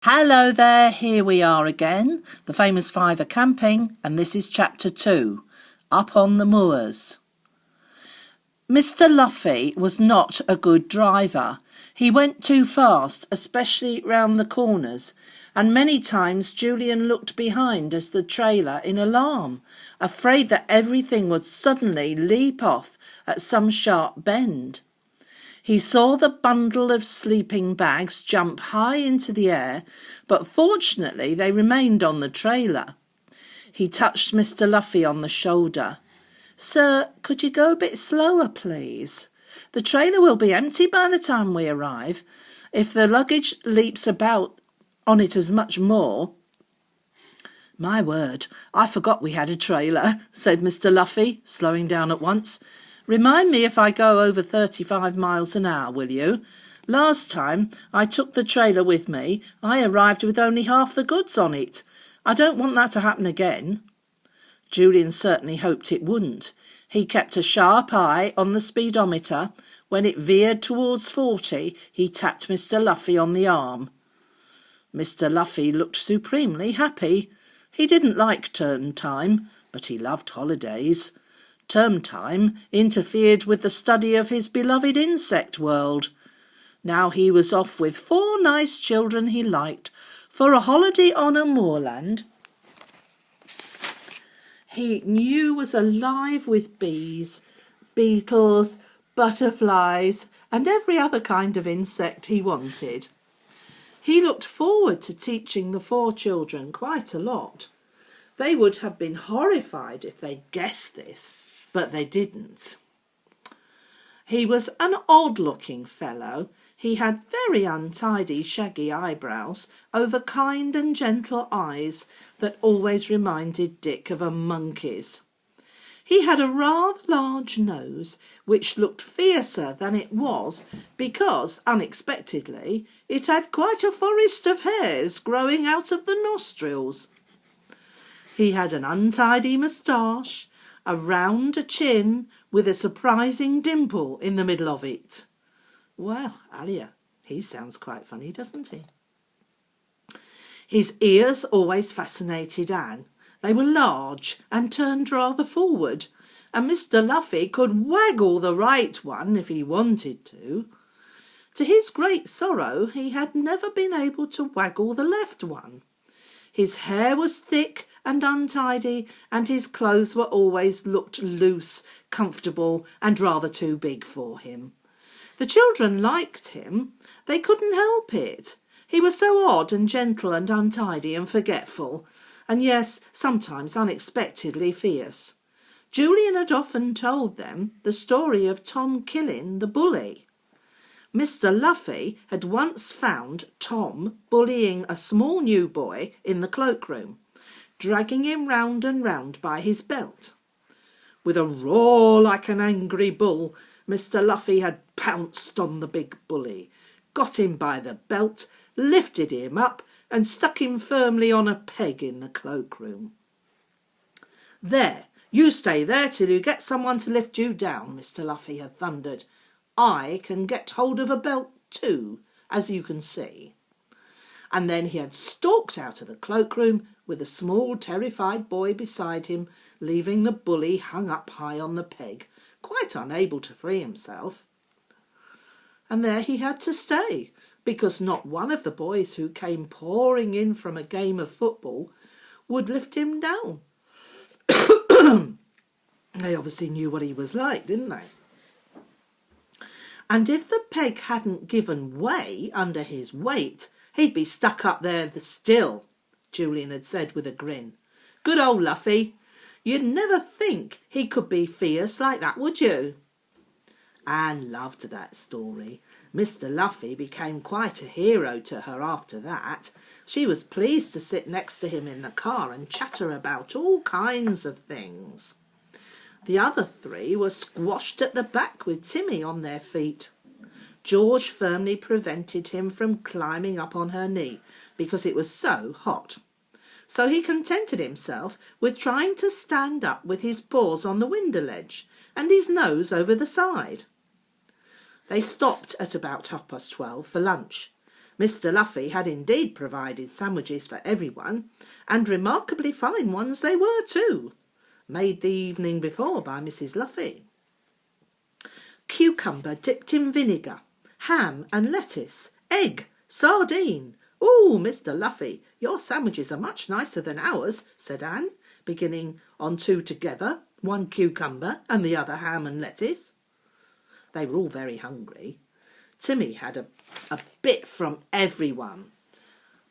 Hello there, here we are again, the famous five are camping, and this is chapter 2, Up on the Moors. Mr. Luffy was not a good driver. He went too fast, especially round the corners, and many times Julian looked behind as the trailer in alarm, afraid that everything would suddenly leap off at some sharp bend. He saw the bundle of sleeping bags jump high into the air, but fortunately they remained on the trailer. He touched Mr. Luffy on the shoulder. "Sir, could you go a bit slower, please? The trailer will be empty by the time we arrive. If the luggage leaps about on it as much more—" "My word, I forgot we had a trailer," said Mr. Luffy, slowing down at once. "Remind me if I go over 35 miles an hour, will you? Last time I took the trailer with me, I arrived with only half the goods on it. I don't want that to happen again." Julian certainly hoped it wouldn't. He kept a sharp eye on the speedometer. When it veered towards 40, he tapped Mr. Luffy on the arm. Mr. Luffy looked supremely happy. He didn't like term time, but he loved holidays. Term time interfered with the study of his beloved insect world. Now he was off with 4 nice children he liked for a holiday on a moorland he knew was alive with bees, beetles, butterflies, and every other kind of insect he wanted. He looked forward to teaching the 4 children quite a lot. They would have been horrified if they'd guessed this, but they didn't. He was an odd-looking fellow. He had very untidy, shaggy eyebrows over kind and gentle eyes that always reminded Dick of a monkey's. He had a rather large nose, which looked fiercer than it was because, unexpectedly, it had quite a forest of hairs growing out of the nostrils. He had an untidy moustache, a round chin with a surprising dimple in the middle of it. Well, Alia, he sounds quite funny, doesn't he? His ears always fascinated Anne. They were large and turned rather forward, and Mr. Luffy could waggle the right one if he wanted to. To his great sorrow, he had never been able to waggle the left one. His hair was thick and untidy, and his clothes were always looked loose, comfortable, and rather too big for him. The children liked him. They couldn't help it. He was so odd and gentle and untidy and forgetful, and yes, sometimes unexpectedly fierce. Julian had often told them the story of Tom killing the bully. Mr. Luffy had once found Tom bullying a small new boy in the cloakroom, dragging him round and round by his belt. With a roar like an angry bull, Mr. Luffy had pounced on the big bully, got him by the belt, lifted him up and stuck him firmly on a peg in the cloakroom. "There, you stay there till you get someone to lift you down," Mr. Luffy had thundered. "I can get hold of a belt too, as you can see." And then he had stalked out of the cloakroom with a small terrified boy beside him, leaving the bully hung up high on the peg, quite unable to free himself. And there he had to stay, because not one of the boys who came pouring in from a game of football would lift him down. They obviously knew what he was like, didn't they? And if the peg hadn't given way under his weight, he'd be stuck up there still, Julian had said with a grin. Good old Luffy. You'd never think he could be fierce like that, would you? Anne loved that story. Mr. Luffy became quite a hero to her after that. She was pleased to sit next to him in the car and chatter about all kinds of things. The other 3 were squashed at the back with Timmy on their feet. George firmly prevented him from climbing up on her knee because it was so hot. So he contented himself with trying to stand up with his paws on the window ledge and his nose over the side. They stopped at about 12:30 for lunch. Mr. Luffy had indeed provided sandwiches for everyone, and remarkably fine ones they were too, made the evening before by Mrs. Luffy. Cucumber dipped in vinegar, ham and lettuce, egg, sardine. "Oh, Mr. Luffy, your sandwiches are much nicer than ours," said Anne, beginning on two together, one cucumber and the other ham and lettuce. They were all very hungry. Timmy had a bit from everyone,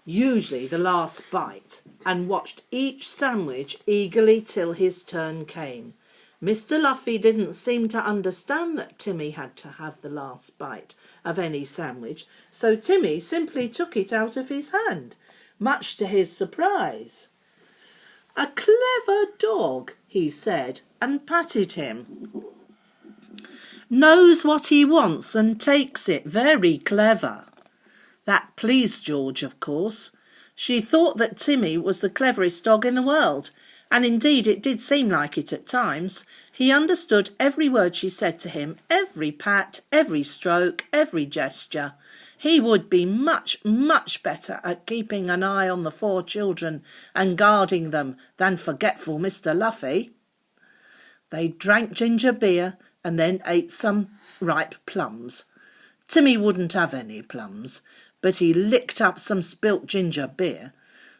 usually the last bite, and watched each sandwich eagerly till his turn came. Mr. Luffy didn't seem to understand that Timmy had to have the last bite of any sandwich, so Timmy simply took it out of his hand, much to his surprise. "A clever dog," he said, and patted him. "Knows what he wants and takes it. Very clever." That pleased George, of course. She thought that Timmy was the cleverest dog in the world, and indeed it did seem like it at times. He understood every word she said to him, every pat, every stroke, every gesture. He would be much, much better at keeping an eye on the 4 children and guarding them than forgetful Mr. Luffy. They drank ginger beer and then ate some ripe plums. Timmy wouldn't have any plums, but he licked up some spilt ginger beer.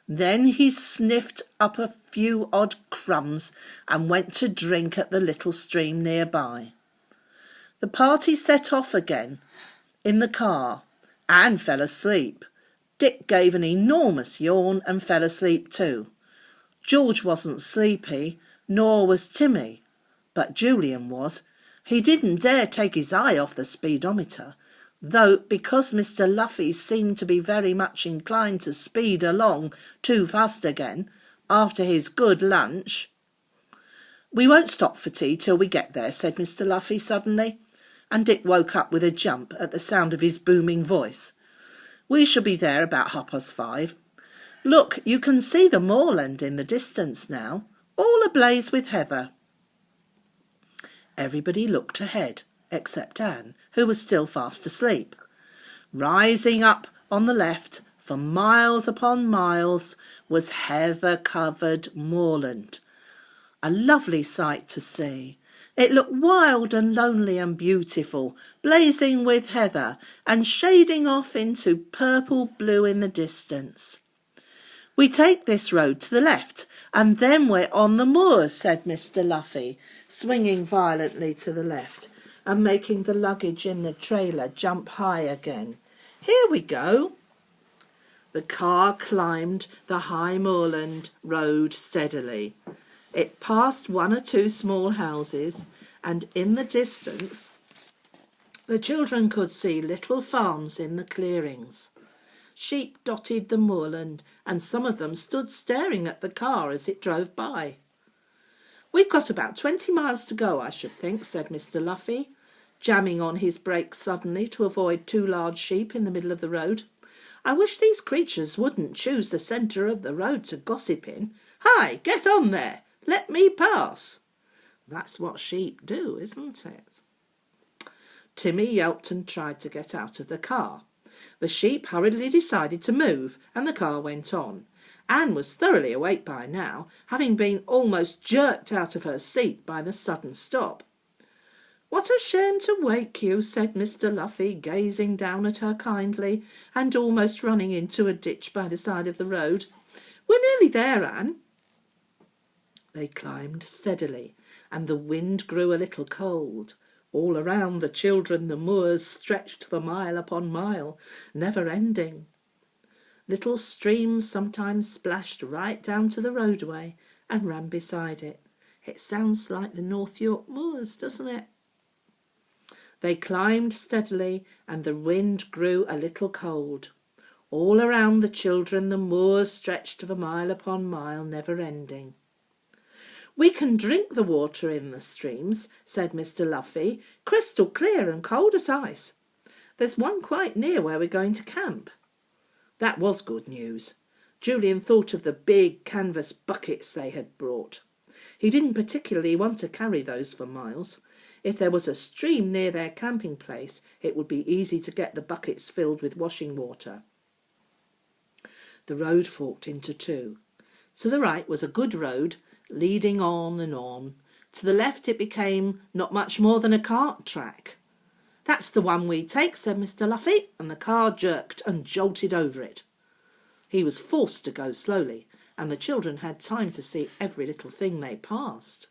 Then he sniffed up a few odd crumbs and went to drink at the little stream nearby. The party set off again in the car. Anne fell asleep. Dick gave an enormous yawn and fell asleep too. George wasn't sleepy, nor was Timmy, but Julian was. He didn't dare take his eye off the speedometer, though because Mr. Luffy seemed to be very much inclined to speed along too fast again after his good lunch. "We won't stop for tea till we get there," said Mr. Luffy suddenly, and Dick woke up with a jump at the sound of his booming voice. "We shall be there about 5:30. Look, you can see the moorland in the distance now, all ablaze with heather." Everybody looked ahead, except Anne, who was still fast asleep. Rising up on the left, for miles upon miles, was heather-covered moorland. A lovely sight to see. It looked wild and lonely and beautiful, blazing with heather and shading off into purple blue in the distance. "We take this road to the left, and then we're on the moors," said Mr. Luffy, swinging violently to the left and making the luggage in the trailer jump high again. "Here we go." The car climbed the high moorland road steadily. It passed 1 or 2 small houses, and in the distance the children could see little farms in the clearings. Sheep dotted the moorland, and some of them stood staring at the car as it drove by. "We've got about 20 miles to go, I should think," said Mr. Luffy, jamming on his brakes suddenly to avoid 2 large sheep in the middle of the road. "I wish these creatures wouldn't choose the centre of the road to gossip in. Hi, get on there! Let me pass!" That's what sheep do, isn't it? Timmy yelped and tried to get out of the car. The sheep hurriedly decided to move, and the car went on. Anne was thoroughly awake by now, having been almost jerked out of her seat by the sudden stop. "What a shame to wake you," said Mr. Luffy, gazing down at her kindly and almost running into a ditch by the side of the road. "We're nearly there, Anne." They climbed steadily, and the wind grew a little cold. All around the children the moors stretched for mile upon mile, never ending. Little streams sometimes splashed right down to the roadway and ran beside it. It sounds like the North York moors, doesn't it? They climbed steadily, and the wind grew a little cold. All around the children the moors stretched for mile upon mile, never ending. "We can drink the water in the streams," said Mr. Luffy, "crystal clear and cold as ice. There's one quite near where we're going to camp." That was good news. Julian thought of the big canvas buckets they had brought. He didn't particularly want to carry those for miles. If there was a stream near their camping place, it would be easy to get the buckets filled with washing water. The road forked into two. To the right was a good road, leading on and on. To the left it became not much more than a cart track. "That's the one we take," said Mr. Luffy, and the car jerked and jolted over it. He was forced to go slowly, and the children had time to see every little thing they passed.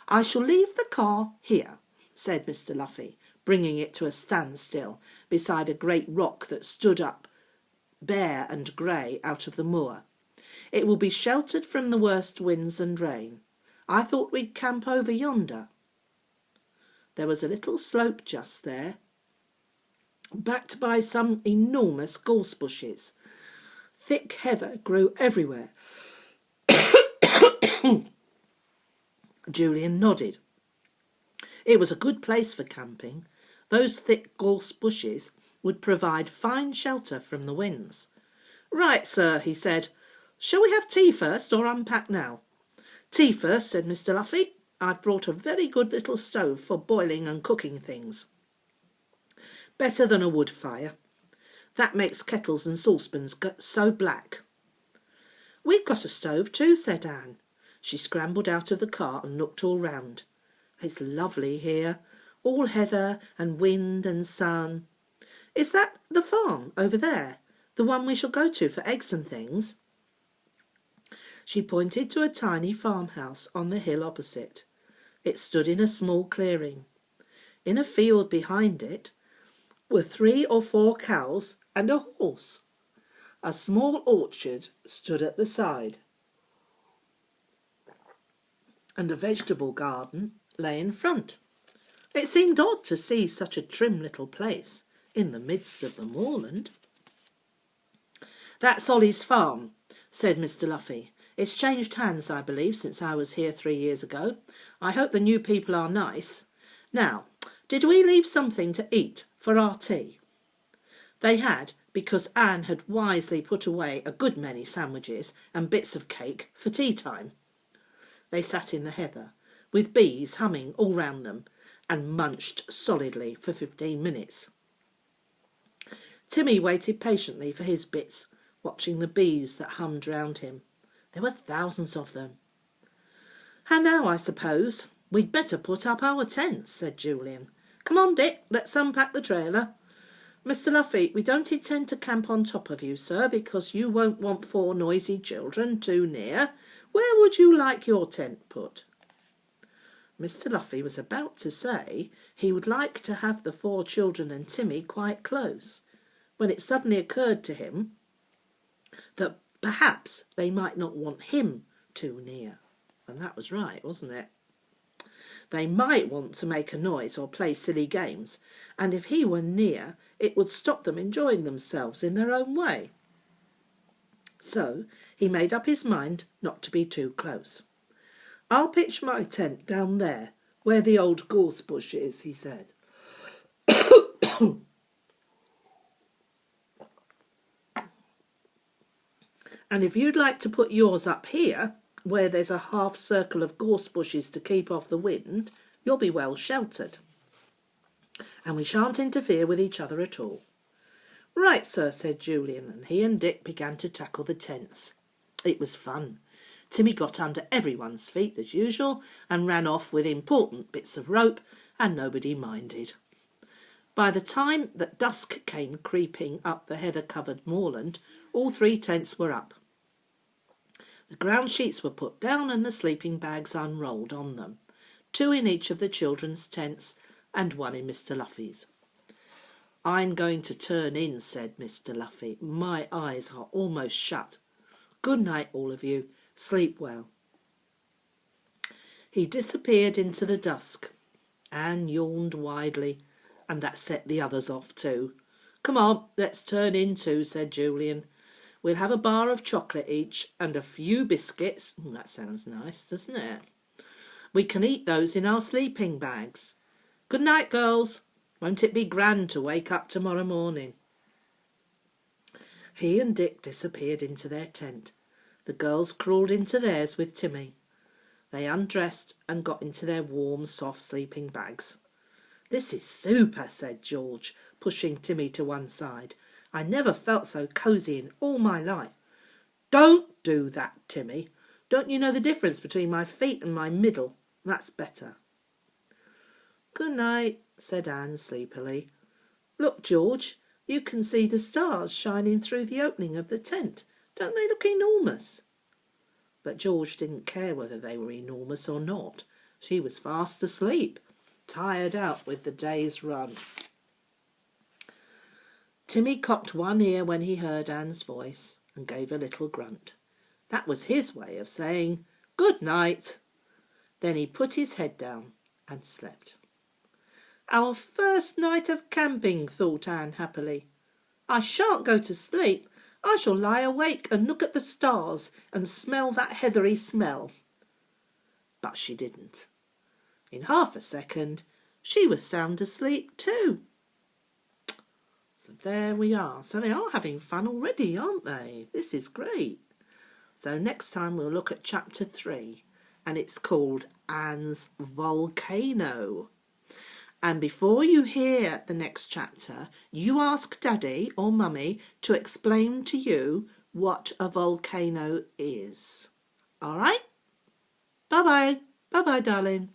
"I shall leave the car here," said Mr. Luffy, bringing it to a standstill beside a great rock that stood up bare and grey out of the moor. "It will be sheltered from the worst winds and rain. I thought we'd camp over yonder." There was a little slope just there, backed by some enormous gorse bushes. Thick heather grew everywhere. Julian nodded. It was a good place for camping. Those thick gorse bushes would provide fine shelter from the winds. "Right, sir," he said. "Shall we have tea first or unpack now?" "Tea first," said Mr. Luffy. "I've brought a very good little stove for boiling and cooking things. Better than a wood fire. That makes kettles and saucepans so black." "We've got a stove too," said Anne. She scrambled out of the car and looked all round. "It's lovely here, all heather and wind and sun. Is that the farm over there, the one we shall go to for eggs and things?" She pointed to a tiny farmhouse on the hill opposite. It stood in a small clearing. In a field behind it were 3 or 4 cows and a horse. A small orchard stood at the side, and a vegetable garden lay in front. It seemed odd to see such a trim little place in the midst of the moorland. "That's Ollie's farm," said Mr. Luffy. "It's changed hands, I believe, since I was here 3 years ago. I hope the new people are nice. Now, did we leave something to eat for our tea?" They had, because Anne had wisely put away a good many sandwiches and bits of cake for tea time. They sat in the heather, with bees humming all round them, and munched solidly for 15 minutes. Timmy waited patiently for his bits, watching the bees that hummed round him. There were thousands of them. "And now, I suppose, we'd better put up our tents," said Julian. "Come on, Dick, let's unpack the trailer. Mr. Luffy, we don't intend to camp on top of you, sir, because you won't want 4 noisy children too near. Where would you like your tent put?" Mr. Luffy was about to say he would like to have the 4 children and Timmy quite close, when it suddenly occurred to him that perhaps they might not want him too near. And that was right, wasn't it? They might want to make a noise or play silly games, and if he were near, it would stop them enjoying themselves in their own way. So he made up his mind not to be too close. "I'll pitch my tent down there, where the old gorse bush is," he said. "And if you'd like to put yours up here, where there's a half circle of gorse bushes to keep off the wind, you'll be well sheltered. And we shan't interfere with each other at all." "Right, sir," said Julian, and he and Dick began to tackle the tents. It was fun. Timmy got under everyone's feet as usual and ran off with important bits of rope, and nobody minded. By the time that dusk came creeping up the heather-covered moorland, all 3 tents were up. The ground sheets were put down and the sleeping bags unrolled on them, 2 in each of the children's tents and 1 in Mr. Luffy's. "I'm going to turn in," said Mr. Luffy. "My eyes are almost shut. Good night, all of you. Sleep well." He disappeared into the dusk. Anne yawned widely, and that set the others off too. "Come on, let's turn in too," said Julian. "We'll have a bar of chocolate each and a few biscuits." That sounds nice, doesn't it? "We can eat those in our sleeping bags. Good night, girls. Won't it be grand to wake up tomorrow morning?" He and Dick disappeared into their tent. The girls crawled into theirs with Timmy. They undressed and got into their warm, soft sleeping bags. "This is super," said George, pushing Timmy to one side. "I never felt so cosy in all my life. Don't do that, Timmy. Don't you know the difference between my feet and my middle? That's better. Good night, said Anne sleepily. Look, George, you can see the stars shining through the opening of the tent. Don't they look enormous? But George didn't care whether they were enormous or not. She was fast asleep, tired out with the day's run. Timmy cocked one ear when he heard Anne's voice and gave a little grunt. That was his way of saying good night. Then he put his head down and slept. Our first night of camping, thought Anne happily. I shan't go to sleep. I shall lie awake and look at the stars and smell that heathery smell. But she didn't. In half a second, she was sound asleep too. So there we are. So they are having fun already, aren't they? This is great. So next time we'll look at chapter 3, and it's called Anne's Volcano. And before you hear the next chapter, you ask Daddy or Mummy to explain to you what a volcano is. All right? Bye-bye. Bye-bye, darling.